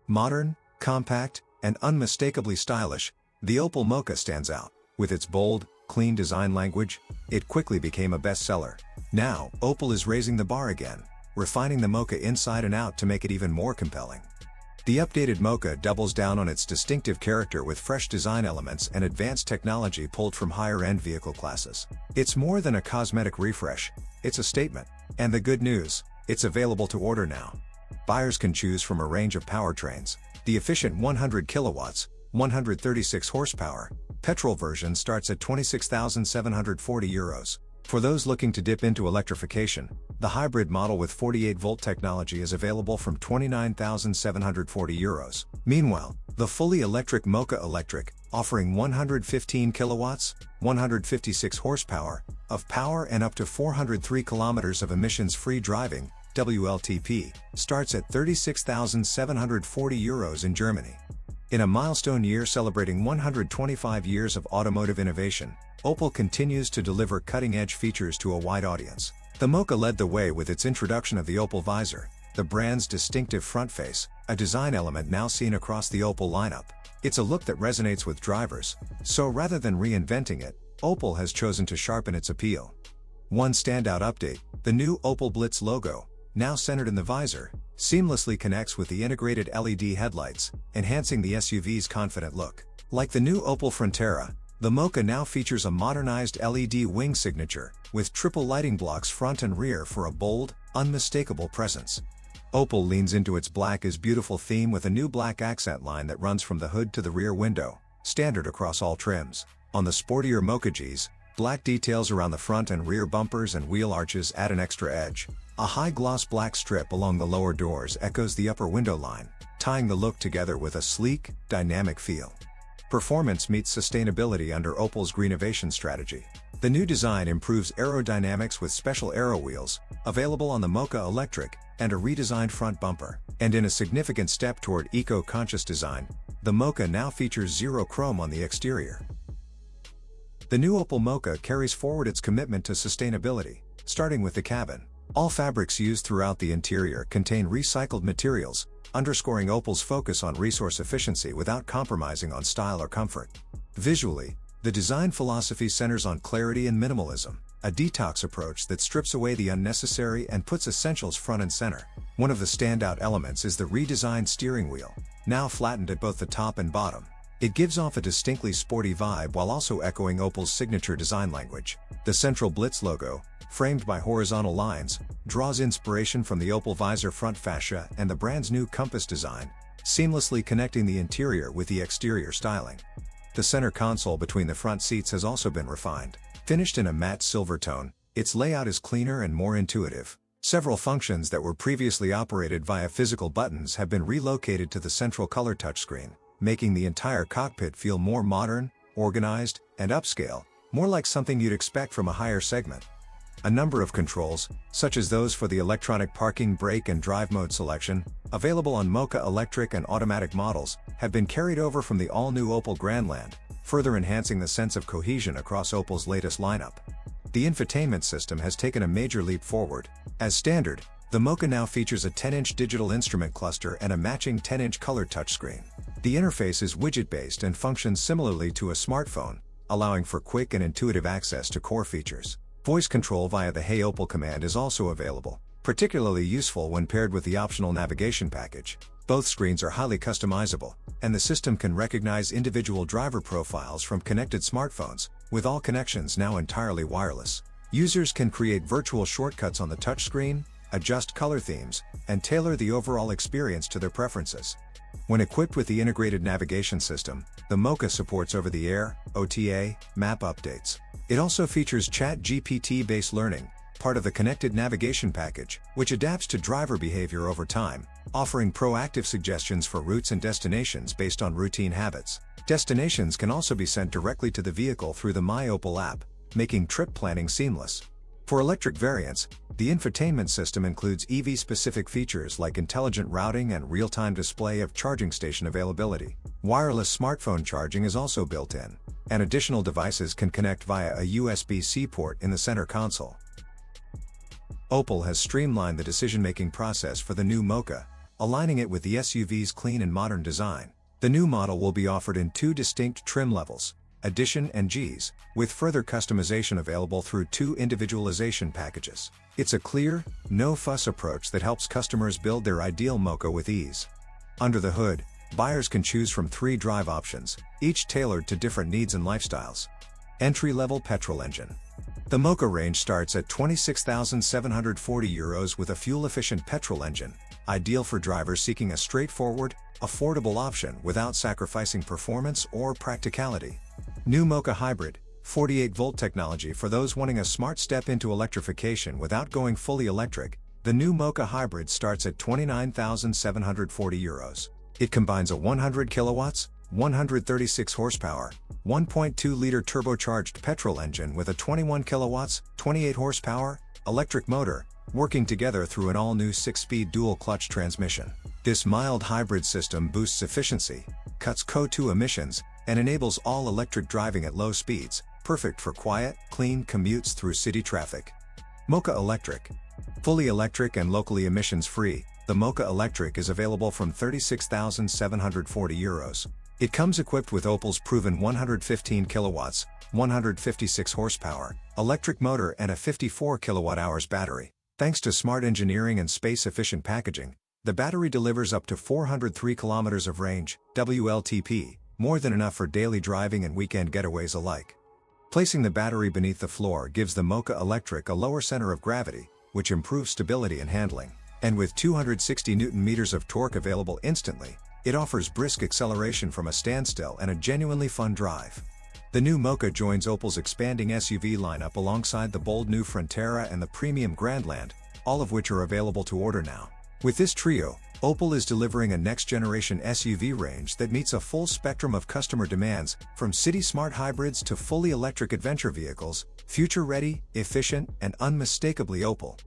Modern, compact, and unmistakably stylish, the Opel Mokka stands out. With its bold, clean design language, it quickly became a bestseller. Now, Opel is raising the bar again, refining the Mokka inside and out to make it even more compelling. The updated Mokka doubles down on its distinctive character with fresh design elements and advanced technology pulled from higher-end vehicle classes. It's more than a cosmetic refresh, it's a statement. And the good news, it's available to order now. Buyers can choose from a range of powertrains. The efficient 100 kilowatts, 136 horsepower, petrol version starts at €26,740. For those looking to dip into electrification, the hybrid model with 48-volt technology is available from €29,740. Meanwhile, the fully electric Mokka Electric, offering 115 kilowatts, 156 horsepower of power and up to 403 kilometers of emissions-free driving, WLTP, starts at €36,740 in Germany. In a milestone year celebrating 125 years of automotive innovation, Opel continues to deliver cutting-edge features to a wide audience. The Mokka led the way with its introduction of the Opel visor, the brand's distinctive front face, a design element now seen across the Opel lineup. It's a look that resonates with drivers, so rather than reinventing it, Opel has chosen to sharpen its appeal. One standout update, the new Opel Blitz logo, now centered in the visor, seamlessly connects with the integrated LED headlights, enhancing the SUV's confident look. Like the new Opel Frontera, the Mokka now features a modernized LED wing signature, with triple lighting blocks front and rear for a bold, unmistakable presence. Opel leans into its black is beautiful theme with a new black accent line that runs from the hood to the rear window, standard across all trims. On the sportier Mokka Gs, black details around the front and rear bumpers and wheel arches add an extra edge. A high-gloss black strip along the lower doors echoes the upper window line, tying the look together with a sleek, dynamic feel. Performance meets sustainability under Opel's Greenovation strategy. The new design improves aerodynamics with special aero wheels, available on the Mokka Electric, and a redesigned front bumper. And in a significant step toward eco-conscious design, the Mokka now features zero chrome on the exterior. The new Opel Mokka carries forward its commitment to sustainability, starting with the cabin. All fabrics used throughout the interior contain recycled materials, underscoring Opel's focus on resource efficiency without compromising on style or comfort. Visually, the design philosophy centers on clarity and minimalism, a detox approach that strips away the unnecessary and puts essentials front and center. One of the standout elements is the redesigned steering wheel, now flattened at both the top and bottom. It gives off a distinctly sporty vibe while also echoing Opel's signature design language. The central Blitz logo, framed by horizontal lines, draws inspiration from the Opel visor front fascia and the brand's new compass design, seamlessly connecting the interior with the exterior styling. The center console between the front seats has also been refined. Finished in a matte silver tone, its layout is cleaner and more intuitive. Several functions that were previously operated via physical buttons have been relocated to the central color touchscreen, making the entire cockpit feel more modern, organized, and upscale, more like something you'd expect from a higher segment. A number of controls, such as those for the electronic parking brake and drive mode selection, available on Mokka Electric and automatic models, have been carried over from the all-new Opel Grandland, further enhancing the sense of cohesion across Opel's latest lineup. The infotainment system has taken a major leap forward. As standard, the Mokka now features a 10-inch digital instrument cluster and a matching 10-inch color touchscreen. The interface is widget-based and functions similarly to a smartphone, allowing for quick and intuitive access to core features. Voice control via the Hey Opel command is also available, particularly useful when paired with the optional navigation package. Both screens are highly customizable, and the system can recognize individual driver profiles from connected smartphones, with all connections now entirely wireless. Users can create virtual shortcuts on the touchscreen, adjust color themes, and tailor the overall experience to their preferences. When equipped with the integrated navigation system, the Mokka supports over-the-air, OTA, map updates. It also features ChatGPT-based learning, part of the connected navigation package, which adapts to driver behavior over time, offering proactive suggestions for routes and destinations based on routine habits. Destinations can also be sent directly to the vehicle through the My Opel app, making trip planning seamless. For electric variants, the infotainment system includes EV-specific features like intelligent routing and real-time display of charging station availability. Wireless smartphone charging is also built in, and additional devices can connect via a USB-C port in the center console. Opel has streamlined the decision-making process for the new Mokka, aligning it with the SUV's clean and modern design. The new model will be offered in two distinct trim levels, Edition and G's, with further customization available through two individualization packages. It's a clear, no-fuss approach that helps customers build their ideal Mokka with ease. Under the hood, buyers can choose from 3 drive options, each tailored to different needs and lifestyles. Entry-level petrol engine. The Mokka range starts at €26,740 with a fuel-efficient petrol engine, ideal for drivers seeking a straightforward, affordable option without sacrificing performance or practicality. New Mokka Hybrid, 48-volt technology for those wanting a smart step into electrification without going fully electric. The new Mokka Hybrid starts at €29,740. It combines a 100 kilowatts, 136 horsepower, 1.2-liter turbocharged petrol engine with a 21 kilowatts, 28 horsepower, electric motor, working together through an all-new 6-speed dual-clutch transmission. This mild hybrid system boosts efficiency, cuts CO2 emissions, and enables all-electric driving at low speeds, perfect for quiet, clean commutes through city traffic. Mokka Electric. Fully electric and locally emissions-free, the Mokka Electric is available from €36,740. It comes equipped with Opel's proven 115 kilowatts, 156 horsepower, electric motor and a 54 kilowatt-hours battery. Thanks to smart engineering and space-efficient packaging, the battery delivers up to 403 kilometers of range, WLTP, more than enough for daily driving and weekend getaways alike. Placing the battery beneath the floor gives the Mokka Electric a lower center of gravity, which improves stability and handling. And with 260 Nm of torque available instantly, it offers brisk acceleration from a standstill and a genuinely fun drive. The new Mokka joins Opel's expanding SUV lineup alongside the bold new Frontera and the premium Grandland, all of which are available to order now. With this trio, Opel is delivering a next-generation SUV range that meets a full spectrum of customer demands, from city smart hybrids to fully electric adventure vehicles, future-ready, efficient, and unmistakably Opel.